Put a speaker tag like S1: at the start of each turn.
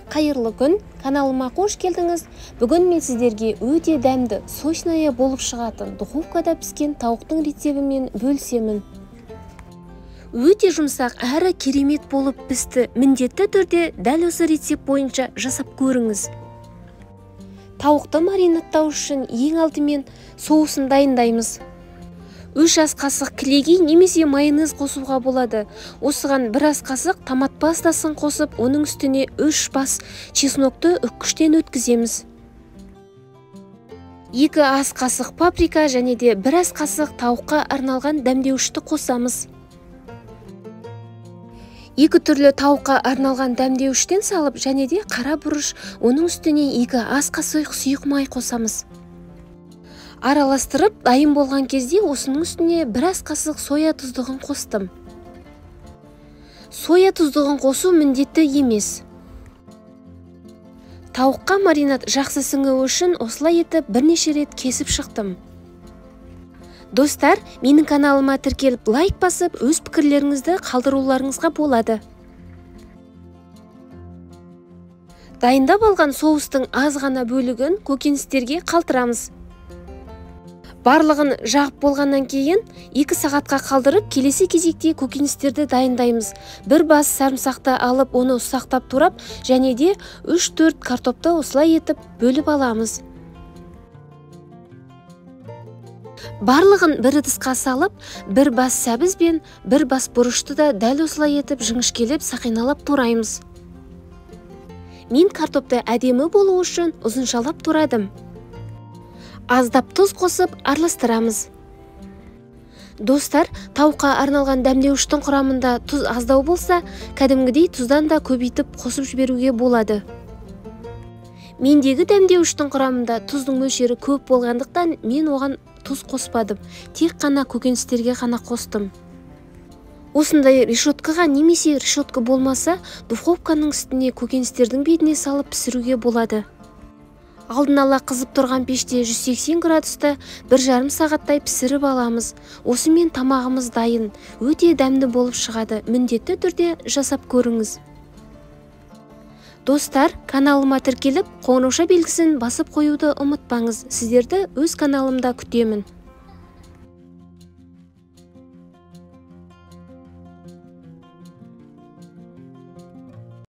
S1: Қайырлы күн, каналыма қош келдіңіз. Бүгін мен сіздерге өте дәмді, сочная болып шығатын духовкада піскен тауықтың рецебімен бөлісемін. Өте жұмсақ әрі керемет болып пісті. Міндетті түрде дәл осы рецепт бойынша жасап көріңіз. Тауықты маринаттау үшін ең алдымен соусын дайындаймыз. 3 ас қасық кілегей немесе майонез қосуға болады. Осыған 1 ас қасық томат пастасын қосып, оның үстіне 3 бас чеснокты үккіштен өткіземіз. 2 ас қасық паприка және де 1 ас қасық тауыққа арналған дәмдеуішті қосамыз. 2 түрлі тауыққа арналған дәмдеуіштен салып және де қара бұрыш, оның үстіне 2 ас қасық сұйық май қосамыз. Араластырып, дайын болған кезде осының үстіне 1 ас қасық соя тұздығын қостым. Соя тұздығын қосу міндетті емес. Тауыққа маринад жақсы сіңуі үшін осылай етіп бірнеше рет кесіп шықтым. Достар, менің каналыма тіркеліп лайк басып, өз пікірлеріңізді қалдыруларыңызға болады. Дайындап алған соустың аз ғана бөлігін көкөністерге қалтырамыз. Барлығын жағып болғаннан кейін 2 сағатқа қалдырып, келесі кезекте көкөністерді дайындаймыз. 1 бас сарымсақты алып, оны ұсақтап турап, және де 3-4 картопты осылай етіп бөліп аламыз. Барлығын бір ыдысқа салып, 1 бас сәбіз бен 1 бас бұрышты да дәл осылай етіп жіңішкелеп сақиналап тураймыз. Мен картопты әдемі болу үшін ұзыншалап турадым. Аздап тұз қосып араластырамыз. Достар, тауыққа арналған дәмдеуіштің құрамында тұз аздау болса, кәдімгідей тұздан да көбейтіп қосып жіберуге болады. Мендегі дәмдеуіштің құрамында тұздың мөлшері көп болғандықтан мен оған тұз қоспадым, тек қана көкөністерге ғана қостым. Осындай решеткаға немесе решетка болмаса, духовканың үстіне көкөністердің бетіне салып пісіруге болады. Алдын ала қызып тұрған пеште 180 градуста 1,5 сағаттай пісіріп аламыз. Осымен тамағымыз дайын, өте дәмді болып шығады. Міндетті түрде жасап көріңіз. Достар, каналыма тіркеліп, қоңырауша белгісін басып қоюды ұмытпаңыз. Сіздерді өз каналымда күтемін.